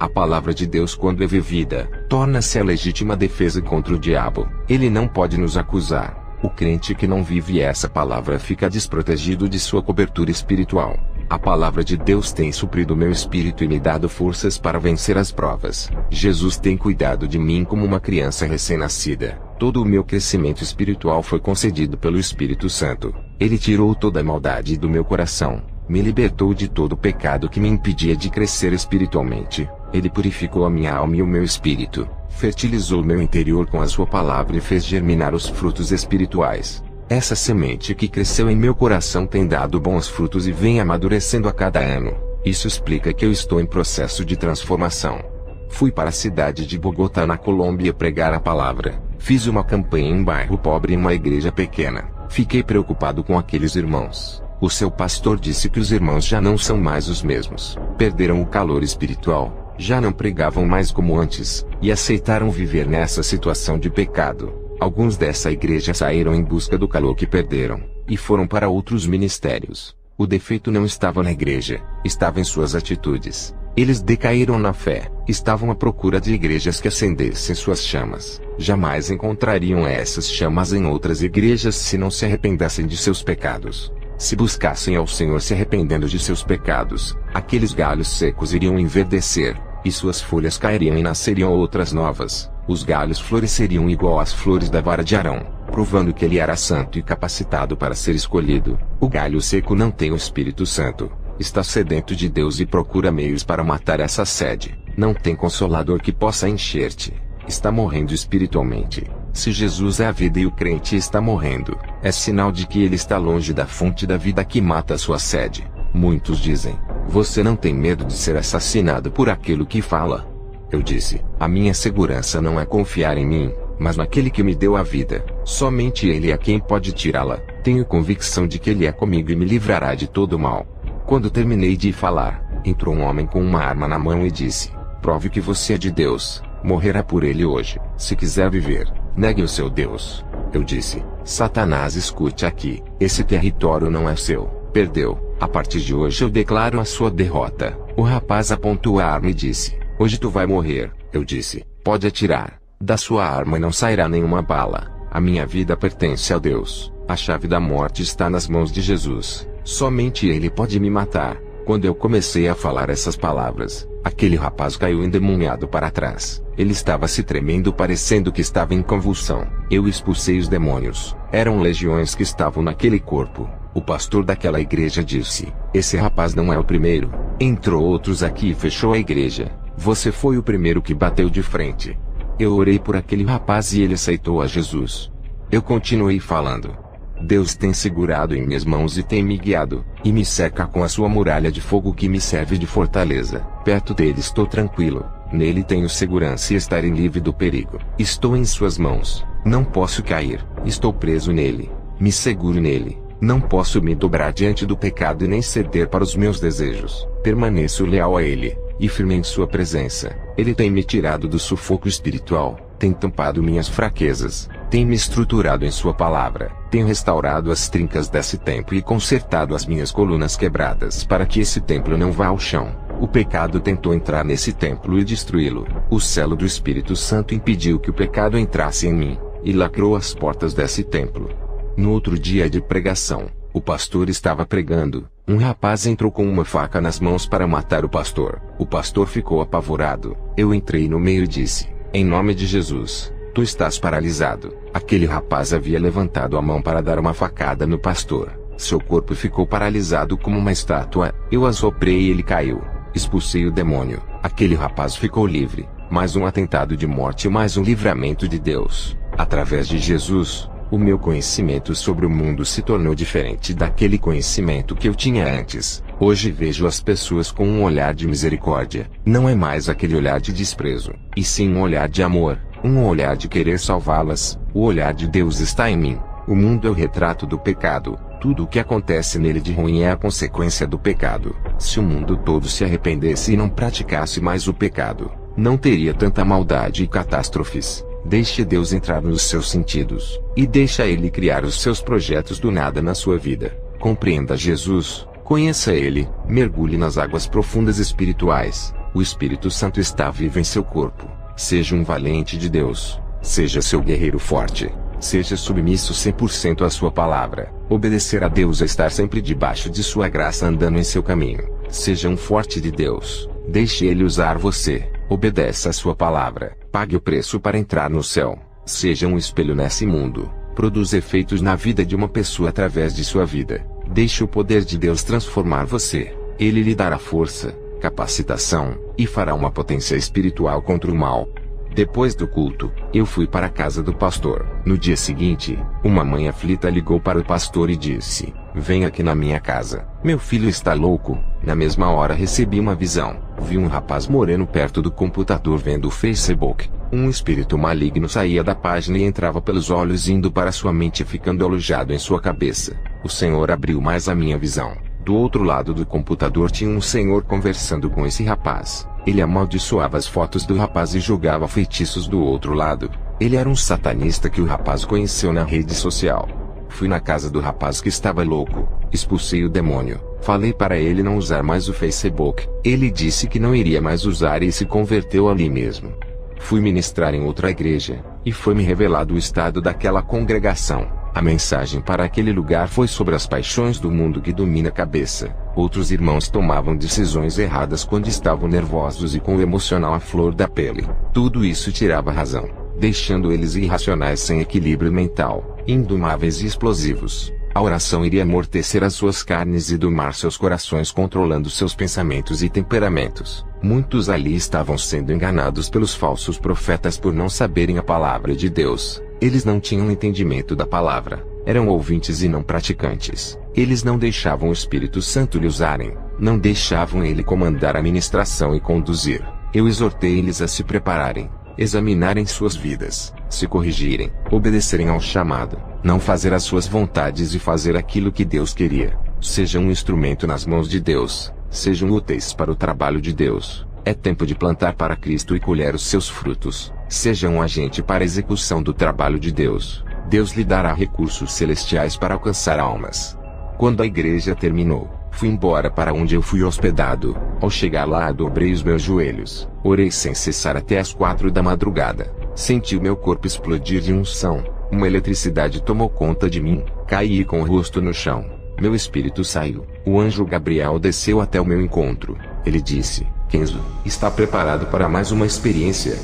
A palavra de Deus, quando é vivida, torna-se a legítima defesa contra o diabo. Ele não pode nos acusar. O crente que não vive essa palavra fica desprotegido de sua cobertura espiritual. A palavra de Deus tem suprido meu espírito e me dado forças para vencer as provas. Jesus tem cuidado de mim como uma criança recém-nascida. Todo o meu crescimento espiritual foi concedido pelo Espírito Santo. Ele tirou toda a maldade do meu coração. Me libertou de todo o pecado que me impedia de crescer espiritualmente. Ele purificou a minha alma e o meu espírito, fertilizou meu interior com a sua palavra e fez germinar os frutos espirituais. Essa semente que cresceu em meu coração tem dado bons frutos e vem amadurecendo a cada ano. Isso explica que eu estou em processo de transformação. Fui para a cidade de Bogotá, na Colômbia, pregar a palavra. Fiz uma campanha em um bairro pobre em uma igreja pequena. Fiquei preocupado com aqueles irmãos. O seu pastor disse que os irmãos já não são mais os mesmos. Perderam o calor espiritual, já não pregavam mais como antes, e aceitaram viver nessa situação de pecado. Alguns dessa igreja saíram em busca do calor que perderam, e foram para outros ministérios. O defeito não estava na igreja, estava em suas atitudes. Eles decaíram na fé, estavam à procura de igrejas que acendessem suas chamas. Jamais encontrariam essas chamas em outras igrejas se não se arrependessem de seus pecados. Se buscassem ao Senhor se arrependendo de seus pecados, aqueles galhos secos iriam enverdecer, e suas folhas cairiam e nasceriam outras novas. Os galhos floresceriam igual às flores da vara de Arão, provando que ele era santo e capacitado para ser escolhido. O galho seco não tem o Espírito Santo. Está sedento de Deus e procura meios para matar essa sede. Não tem consolador que possa encher-te. Está morrendo espiritualmente. Se Jesus é a vida e o crente está morrendo, é sinal de que ele está longe da fonte da vida que mata a sua sede. Muitos dizem: você não tem medo de ser assassinado por aquilo que fala? Eu disse: a minha segurança não é confiar em mim, mas naquele que me deu a vida. Somente ele é quem pode tirá-la. Tenho convicção de que ele é comigo e me livrará de todo o mal. Quando terminei de falar, entrou um homem com uma arma na mão e disse: prove que você é de Deus. Morrerá por ele hoje. Se quiser viver, negue o seu Deus. Eu disse: Satanás, escute aqui. Esse território não é seu. Perdeu. A partir de hoje eu declaro a sua derrota. O rapaz apontou a arma e disse: hoje tu vai morrer. Eu disse: pode atirar. Da sua arma não sairá nenhuma bala. A minha vida pertence a Deus. A chave da morte está nas mãos de Jesus. Somente Ele pode me matar. Quando eu comecei a falar essas palavras, aquele rapaz caiu endemoniado para trás. Ele estava se tremendo, parecendo que estava em convulsão. Eu expulsei os demônios. Eram legiões que estavam naquele corpo. O pastor daquela igreja disse: esse rapaz não é o primeiro. Entrou outros aqui e fechou a igreja. Você foi o primeiro que bateu de frente. Eu orei por aquele rapaz e ele aceitou a Jesus. Eu continuei falando. Deus tem segurado em minhas mãos e tem me guiado, e me cerca com a sua muralha de fogo que me serve de fortaleza. Perto dele estou tranquilo, nele tenho segurança e estarei livre do perigo. Estou em suas mãos, não posso cair, estou preso nele, me seguro nele. Não posso me dobrar diante do pecado e nem ceder para os meus desejos. Permaneço leal a ele, e firme em sua presença. Ele tem me tirado do sufoco espiritual, tem tampado minhas fraquezas, tem me estruturado em sua palavra, tem restaurado as trincas desse templo e consertado as minhas colunas quebradas para que esse templo não vá ao chão. O pecado tentou entrar nesse templo e destruí-lo. O selo do Espírito Santo impediu que o pecado entrasse em mim, e lacrou as portas desse templo. No outro dia de pregação, o pastor estava pregando. Um rapaz entrou com uma faca nas mãos para matar o pastor. O pastor ficou apavorado. Eu entrei no meio e disse: em nome de Jesus, tu estás paralisado. Aquele rapaz havia levantado a mão para dar uma facada no pastor. Seu corpo ficou paralisado como uma estátua. Eu assoprei e ele caiu. Expulsei o demônio. Aquele rapaz ficou livre. Mais um atentado de morte e mais um livramento de Deus. Através de Jesus, o meu conhecimento sobre o mundo se tornou diferente daquele conhecimento que eu tinha antes. Hoje vejo as pessoas com um olhar de misericórdia. Não é mais aquele olhar de desprezo, e sim um olhar de amor, um olhar de querer salvá-las. O olhar de Deus está em mim. O mundo é o retrato do pecado. Tudo o que acontece nele de ruim é a consequência do pecado. Se o mundo todo se arrependesse e não praticasse mais o pecado, não teria tanta maldade e catástrofes. Deixe Deus entrar nos seus sentidos, e deixa Ele criar os seus projetos do nada na sua vida. Compreenda Jesus, conheça Ele, mergulhe nas águas profundas espirituais, O Espírito Santo está vivo em seu corpo. Seja um valente de Deus. Seja seu guerreiro forte. Seja submisso 100% à sua palavra. Obedecer a Deus é estar sempre debaixo de sua graça andando em seu caminho. Seja um forte de Deus. Deixe Ele usar você. Obedeça a sua palavra. Pague o preço para entrar no céu. Seja um espelho nesse mundo. Produza efeitos na vida de uma pessoa através de sua vida. Deixe o poder de Deus transformar você. Ele lhe dará força, capacitação, e fará uma potência espiritual contra o mal. Depois do culto, eu fui para a casa do pastor. No dia seguinte, uma mãe aflita ligou para o pastor e disse: "Vem aqui na minha casa. Meu filho está louco." Na mesma hora recebi uma visão. Vi um rapaz moreno perto do computador vendo o Facebook. Um espírito maligno saía da página e entrava pelos olhos indo para sua mente ficando alojado em sua cabeça. O Senhor abriu mais a minha visão. Do outro lado do computador tinha um senhor conversando com esse rapaz. Ele amaldiçoava as fotos do rapaz e jogava feitiços do outro lado. Ele era um satanista que o rapaz conheceu na rede social. Fui na casa do rapaz que estava louco. Expulsei o demônio. Falei para ele não usar mais o Facebook. Ele disse que não iria mais usar e se converteu ali mesmo. Fui ministrar em outra igreja, e foi-me revelado o estado daquela congregação. A mensagem para aquele lugar foi sobre as paixões do mundo que domina a cabeça. Outros irmãos tomavam decisões erradas quando estavam nervosos e com o emocional à flor da pele. Tudo isso tirava a razão, deixando eles irracionais sem equilíbrio mental, indomáveis e explosivos. A oração iria amortecer as suas carnes e domar seus corações controlando seus pensamentos e temperamentos. Muitos ali estavam sendo enganados pelos falsos profetas por não saberem a palavra de Deus. Eles não tinham entendimento da palavra. Eram ouvintes e não praticantes. Eles não deixavam o Espírito Santo lhe usarem. Não deixavam ele comandar a ministração e conduzir. Eu exortei eles a se prepararem, examinarem suas vidas, se corrigirem, obedecerem ao chamado, não fazer as suas vontades e fazer aquilo que Deus queria. Sejam um instrumento nas mãos de Deus. Sejam úteis para o trabalho de Deus. É tempo de plantar para Cristo e colher os seus frutos. Seja um agente para a execução do trabalho de Deus. Deus lhe dará recursos celestiais para alcançar almas. Quando a igreja terminou, fui embora para onde eu fui hospedado. Ao chegar lá, dobrei os meus joelhos. Orei sem cessar até as 4 da madrugada. Senti o meu corpo explodir de unção. Uma eletricidade tomou conta de mim. Caí com o rosto no chão. Meu espírito saiu. O anjo Gabriel desceu até o meu encontro. Ele disse: "Kenzo, está preparado para mais uma experiência?"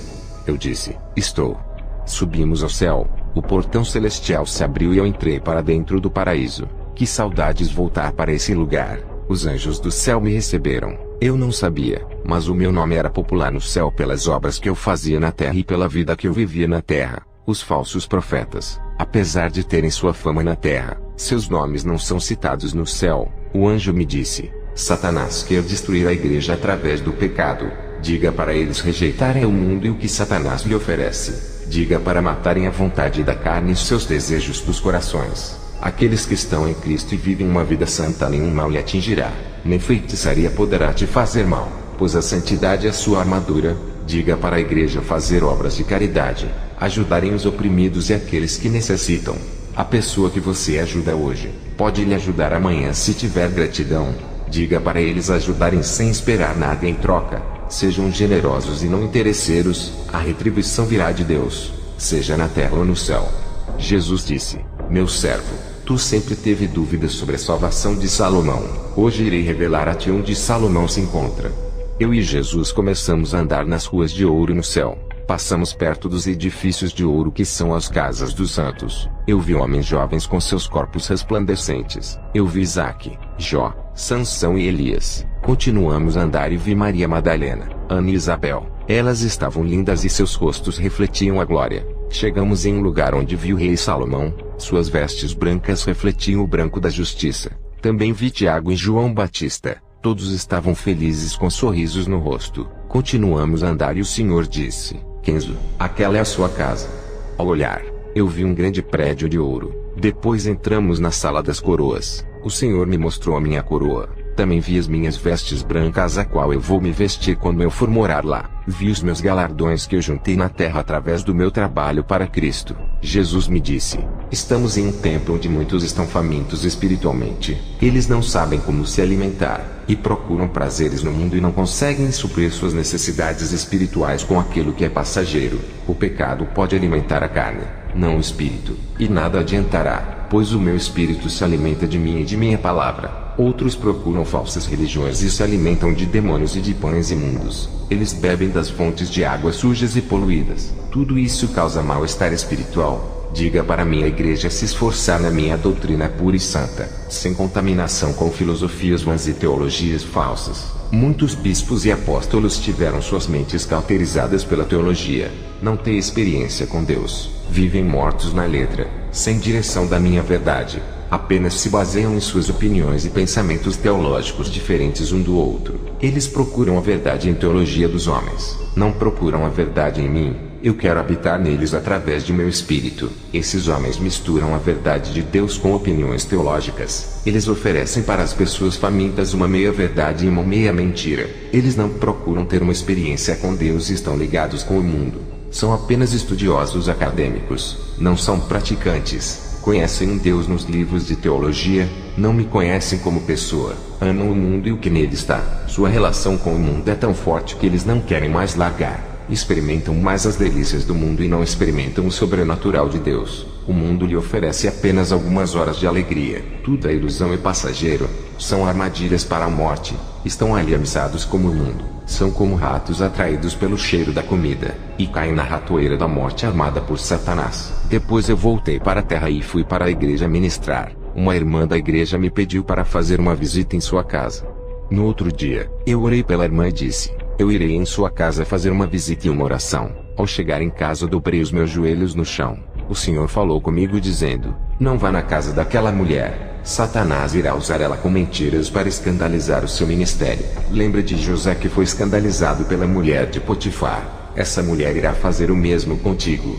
Eu disse: "Estou." Subimos ao céu. O portão celestial se abriu e eu entrei para dentro do paraíso. Que saudades voltar para esse lugar. Os anjos do céu me receberam. Eu não sabia, mas o meu nome era popular no céu pelas obras que eu fazia na terra e pela vida que eu vivia na terra. Os falsos profetas, apesar de terem sua fama na terra, seus nomes não são citados no céu. O anjo me disse: "Satanás quer destruir a igreja através do pecado. Diga para eles rejeitarem o mundo e o que Satanás lhe oferece. Diga para matarem a vontade da carne e seus desejos dos corações. Aqueles que estão em Cristo e vivem uma vida santa, nenhum mal lhe atingirá. Nem feitiçaria poderá te fazer mal, pois a santidade é sua armadura. Diga para a igreja fazer obras de caridade, ajudarem os oprimidos e aqueles que necessitam. A pessoa que você ajuda hoje, pode lhe ajudar amanhã se tiver gratidão. Diga para eles ajudarem sem esperar nada em troca. Sejam generosos e não interesseiros, a retribuição virá de Deus, seja na terra ou no céu." Jesus disse: "Meu servo, tu sempre teve dúvidas sobre a salvação de Salomão. Hoje irei revelar a ti onde Salomão se encontra." Eu e Jesus começamos a andar nas ruas de ouro no céu. Passamos perto dos edifícios de ouro que são as casas dos santos. Eu vi homens jovens com seus corpos resplandecentes. Eu vi Isaque, Jó, Sansão e Elias. Continuamos a andar e vi Maria Madalena, Ana e Isabel. Elas estavam lindas e seus rostos refletiam a glória. Chegamos em um lugar onde vi o rei Salomão. Suas vestes brancas refletiam o branco da justiça. Também vi Tiago e João Batista. Todos estavam felizes com sorrisos no rosto. Continuamos a andar e o Senhor disse: "Kenzo, aquela é a sua casa." Ao olhar, eu vi um grande prédio de ouro. Depois entramos na sala das coroas. O Senhor me mostrou a minha coroa. Também vi as minhas vestes brancas, a qual eu vou me vestir quando eu for morar lá. Vi os meus galardões que eu juntei na terra através do meu trabalho para Cristo. Jesus me disse: Estamos em um tempo onde muitos estão famintos espiritualmente. Eles não sabem como se alimentar, e procuram prazeres no mundo e não conseguem suprir suas necessidades espirituais com aquilo que é passageiro. O pecado pode alimentar a carne, não o espírito, e nada adiantará, pois o meu espírito se alimenta de mim e de minha palavra. Outros procuram falsas religiões e se alimentam de demônios e de pães imundos. Eles bebem das fontes de águas sujas e poluídas. Tudo isso causa mal-estar espiritual. Diga para minha igreja se esforçar na minha doutrina pura e santa, sem contaminação com filosofias vãs e teologias falsas. Muitos bispos e apóstolos tiveram suas mentes cauterizadas pela teologia. Não têm experiência com Deus. Vivem mortos na letra, sem direção da minha verdade. Apenas se baseiam em suas opiniões e pensamentos teológicos diferentes um do outro. Eles procuram a verdade em teologia dos homens. Não procuram a verdade em mim. Eu quero habitar neles através de meu espírito. Esses homens misturam a verdade de Deus com opiniões teológicas. Eles oferecem para as pessoas famintas uma meia verdade e uma meia mentira. Eles não procuram ter uma experiência com Deus e estão ligados com o mundo. São apenas estudiosos acadêmicos. Não são praticantes. Conhecem um Deus nos livros de teologia, não me conhecem como pessoa. Amam o mundo e o que nele está. Sua relação com o mundo é tão forte que eles não querem mais largar. Experimentam mais as delícias do mundo e não experimentam o sobrenatural de Deus. O mundo lhe oferece apenas algumas horas de alegria. Tudo é ilusão e passageiro. São armadilhas para a morte. Estão aliançados como o mundo. São como ratos atraídos pelo cheiro da comida, e caem na ratoeira da morte armada por Satanás. Depois eu voltei para a terra e fui para a igreja ministrar. Uma irmã da igreja me pediu para fazer uma visita em sua casa. No outro dia, eu orei pela irmã e disse: eu irei em sua casa fazer uma visita e uma oração. Ao chegar em casa dobrei os meus joelhos no chão. O Senhor falou comigo dizendo: não vá na casa daquela mulher. Satanás irá usar ela com mentiras para escandalizar o seu ministério. Lembra de José que foi escandalizado pela mulher de Potifar. Essa mulher irá fazer o mesmo contigo.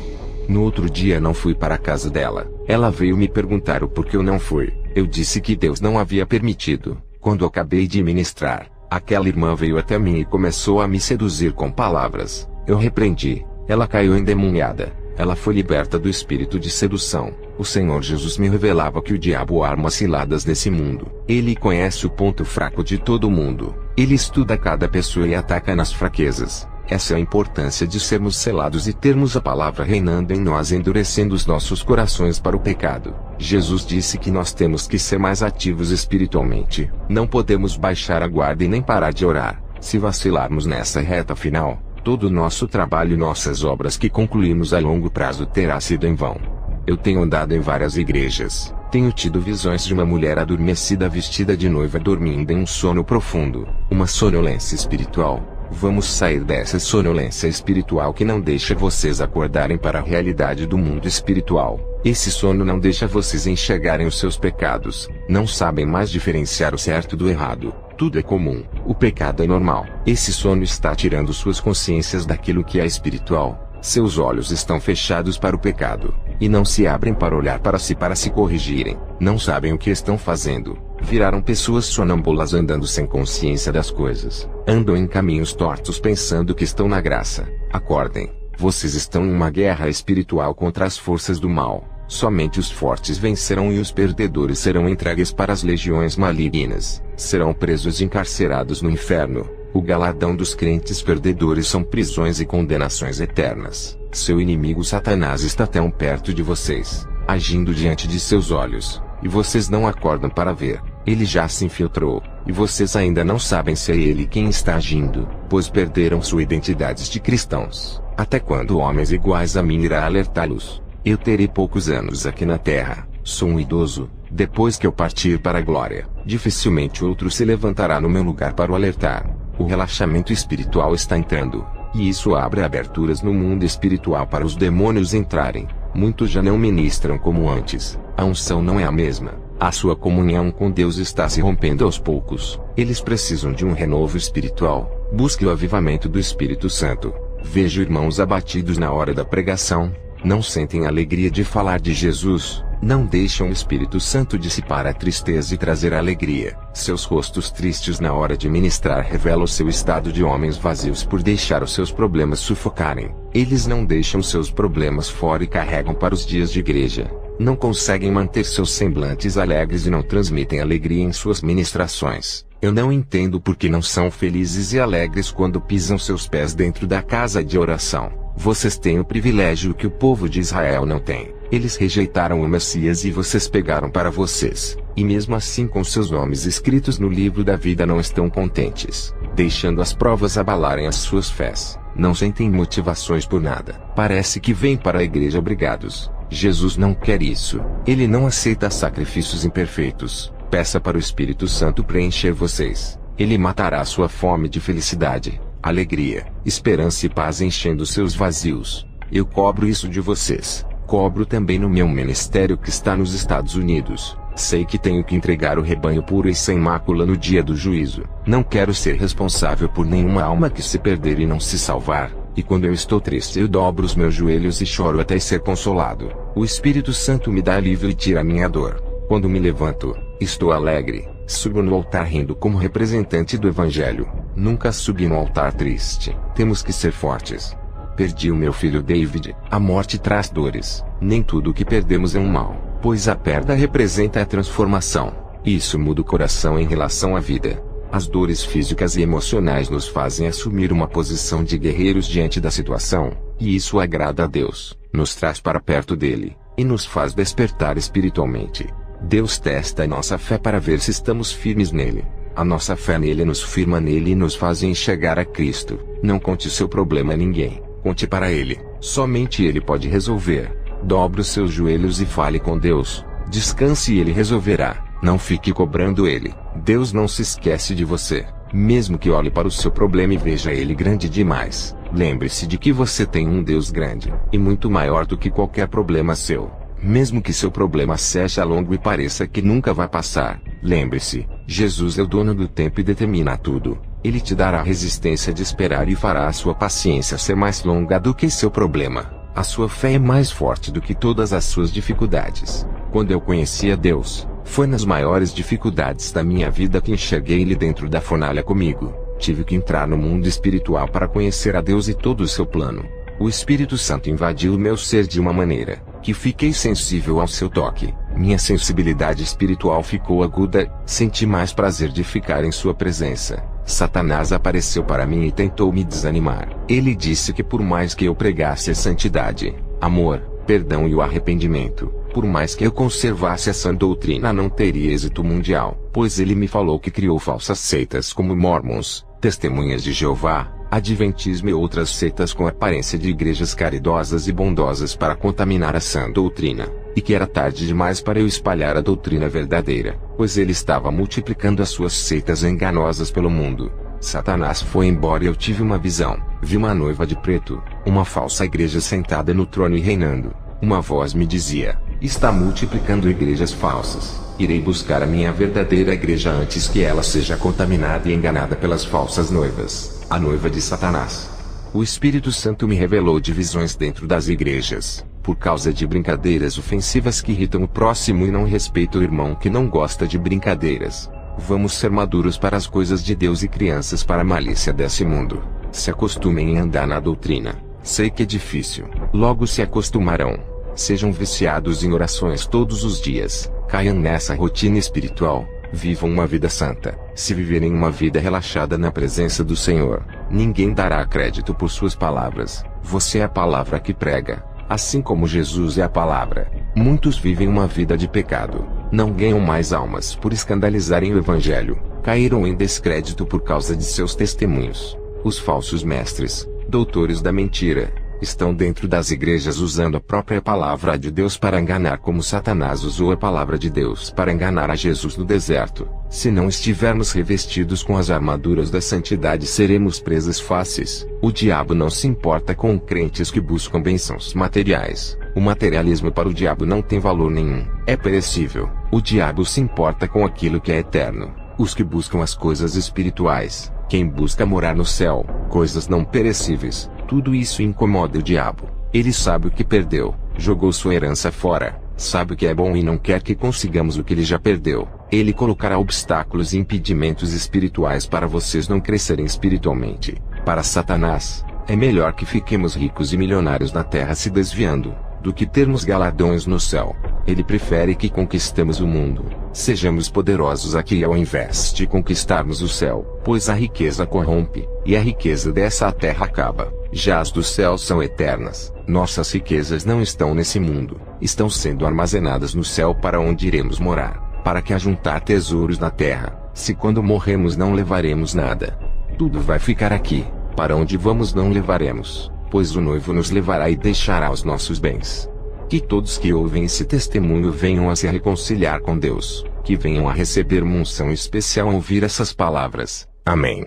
No outro dia não fui para a casa dela. Ela veio me perguntar o porquê eu não fui. Eu disse que Deus não havia permitido. Quando acabei de ministrar, aquela irmã veio até mim e começou a me seduzir com palavras. Eu repreendi. Ela caiu endemoniada. Ela foi liberta do espírito de sedução. O Senhor Jesus me revelava que o diabo arma ciladas nesse mundo. Ele conhece o ponto fraco de todo mundo. Ele estuda cada pessoa e ataca nas fraquezas. Essa é a importância de sermos selados e termos a palavra reinando em nós, endurecendo os nossos corações para o pecado. Jesus disse que nós temos que ser mais ativos espiritualmente. Não podemos baixar a guarda e nem parar de orar. Se vacilarmos nessa reta final, todo o nosso trabalho e nossas obras que concluímos a longo prazo terá sido em vão. Eu tenho andado em várias igrejas. Tenho tido visões de uma mulher adormecida vestida de noiva dormindo em um sono profundo. Uma sonolência espiritual. Vamos sair dessa sonolência espiritual que não deixa vocês acordarem para a realidade do mundo espiritual. Esse sono não deixa vocês enxergarem os seus pecados. Não sabem mais diferenciar o certo do errado. Tudo é comum. O pecado é normal. Esse sono está tirando suas consciências daquilo que é espiritual. Seus olhos estão fechados para o pecado, e não se abrem para olhar para se corrigirem. Não sabem o que estão fazendo. Viraram pessoas sonâmbulas andando sem consciência das coisas. Andam em caminhos tortos pensando que estão na graça. Acordem. Vocês estão em uma guerra espiritual contra as forças do mal. Somente os fortes vencerão e os perdedores serão entregues para as legiões malignas. Serão presos e encarcerados no inferno. O galardão dos crentes perdedores são prisões e condenações eternas. Seu inimigo Satanás está tão perto de vocês, agindo diante de seus olhos, e vocês não acordam para ver. Ele já se infiltrou, e vocês ainda não sabem se é ele quem está agindo, pois perderam sua identidade de cristãos. Até quando homens iguais a mim irá alertá-los? Eu terei poucos anos aqui na terra, sou um idoso. Depois que eu partir para a glória, dificilmente outro se levantará no meu lugar para o alertar. O relaxamento espiritual está entrando, e isso abre aberturas no mundo espiritual para os demônios entrarem. Muitos já não ministram como antes. A unção não é a mesma. A sua comunhão com Deus está se rompendo aos poucos. Eles precisam de um renovo espiritual. Busque o avivamento do Espírito Santo. Vejo irmãos abatidos na hora da pregação. Não sentem alegria de falar de Jesus. Não deixam o Espírito Santo dissipar a tristeza e trazer a alegria. Seus rostos tristes na hora de ministrar revelam o seu estado de homens vazios por deixar os seus problemas sufocarem. Eles não deixam seus problemas fora e carregam para os dias de igreja. não conseguem manter seus semblantes alegres e não transmitem alegria em suas ministrações. Eu não entendo por que não são felizes e alegres quando pisam seus pés dentro da casa de oração. Vocês têm o privilégio que o povo de Israel não tem. Eles rejeitaram o Messias e vocês pegaram para vocês. E mesmo assim com seus nomes escritos no livro da vida não estão contentes, deixando as provas abalarem as suas fés. Não sentem motivações por nada. Parece que vêm para a igreja obrigados. Jesus não quer isso. Ele não aceita sacrifícios imperfeitos. Peça para o Espírito Santo preencher vocês. Ele matará a sua fome de felicidade, alegria, esperança e paz enchendo seus vazios. Eu cobro isso de vocês. Cobro também no meu ministério que está nos Estados Unidos. Sei que tenho que entregar o rebanho puro e sem mácula no dia do juízo. Não quero ser responsável por nenhuma alma que se perder e não se salvar. E quando eu estou triste eu dobro os meus joelhos e choro até ser consolado. O Espírito Santo me dá alívio e tira a minha dor. Quando me levanto, estou alegre. Subo no altar rindo como representante do Evangelho. Nunca subi no altar triste. Temos que ser fortes. Perdi o meu filho David. A morte traz dores. Nem tudo o que perdemos é um mal, pois a perda representa a transformação. Isso muda o coração em relação à vida. As dores físicas e emocionais nos fazem assumir uma posição de guerreiros diante da situação, e isso agrada a Deus, nos traz para perto dele, e nos faz despertar espiritualmente. Deus testa a nossa fé para ver se estamos firmes nele. A nossa fé nele nos firma nele e nos faz enxergar a Cristo. Não conte seu problema a ninguém. Conte para ele. Somente ele pode resolver. Dobre os seus joelhos e fale com Deus. Descanse e ele resolverá. Não fique cobrando ele. Deus não se esquece de você. Mesmo que olhe para o seu problema e veja ele grande demais. Lembre-se de que você tem um Deus grande, e muito maior do que qualquer problema seu. Mesmo que seu problema seja longo e pareça que nunca vai passar, lembre-se, Jesus é o dono do tempo e determina tudo. Ele te dará a resistência de esperar e fará a sua paciência ser mais longa do que seu problema. A sua fé é mais forte do que todas as suas dificuldades. Quando eu conheci a Deus, foi nas maiores dificuldades da minha vida que enxerguei Ele dentro da fornalha comigo. Tive que entrar no mundo espiritual para conhecer a Deus e todo o seu plano. O Espírito Santo invadiu o meu ser de uma maneira que fiquei sensível ao seu toque. Minha sensibilidade espiritual ficou aguda, senti mais prazer de ficar em sua presença. Satanás apareceu para mim e tentou me desanimar. Ele disse que por mais que eu pregasse a santidade, amor, perdão e o arrependimento, por mais que eu conservasse essa doutrina não teria êxito mundial, pois ele me falou que criou falsas seitas como Mormons, Testemunhas de Jeová, Adventismo e outras seitas com aparência de igrejas caridosas e bondosas para contaminar a sã doutrina, e que era tarde demais para eu espalhar a doutrina verdadeira, pois ele estava multiplicando as suas seitas enganosas pelo mundo. Satanás foi embora e eu tive uma visão. Vi uma noiva de preto, uma falsa igreja sentada no trono e reinando. Uma voz me dizia: está multiplicando igrejas falsas. Irei buscar a minha verdadeira igreja antes que ela seja contaminada e enganada pelas falsas noivas, a noiva de Satanás. O Espírito Santo me revelou divisões dentro das igrejas, por causa de brincadeiras ofensivas que irritam o próximo e não respeitam o irmão que não gosta de brincadeiras. Vamos ser maduros para as coisas de Deus e crianças para a malícia desse mundo. Se acostumem a andar na doutrina. Sei que é difícil. Logo se acostumarão. Sejam viciados em orações todos os dias. Caiam nessa rotina espiritual. Vivam uma vida santa. Se viverem uma vida relaxada na presença do Senhor, ninguém dará crédito por suas palavras. Você é a palavra que prega, assim como Jesus é a palavra. Muitos vivem uma vida de pecado. Não ganham mais almas por escandalizarem o Evangelho. Caíram em descrédito por causa de seus testemunhos. Os falsos mestres, doutores da mentira, estão dentro das igrejas usando a própria palavra de Deus para enganar, como Satanás usou a palavra de Deus para enganar a Jesus no deserto. Se não estivermos revestidos com as armaduras da santidade, seremos presas fáceis. O diabo não se importa com crentes que buscam bênçãos materiais. O materialismo para o diabo não tem valor nenhum. É perecível. O diabo se importa com aquilo que é eterno. Os que buscam as coisas espirituais, quem busca morar no céu, coisas não perecíveis, tudo isso incomoda o diabo. Ele sabe o que perdeu, jogou sua herança fora, sabe o que é bom e não quer que consigamos o que ele já perdeu. Ele colocará obstáculos e impedimentos espirituais para vocês não crescerem espiritualmente. Para Satanás, é melhor que fiquemos ricos e milionários na terra se desviando, do que termos galardões no céu. Ele prefere que conquistemos o mundo, sejamos poderosos aqui ao invés de conquistarmos o céu, pois a riqueza corrompe, e a riqueza dessa terra acaba. Já as dos céus são eternas. Nossas riquezas não estão nesse mundo, estão sendo armazenadas no céu para onde iremos morar, para que ajuntar tesouros na terra, se quando morremos não levaremos nada. Tudo vai ficar aqui, para onde vamos não levaremos, pois o noivo nos levará e deixará os nossos bens. Que todos que ouvem esse testemunho venham a se reconciliar com Deus, que venham a receber uma unção especial ao ouvir essas palavras. Amém.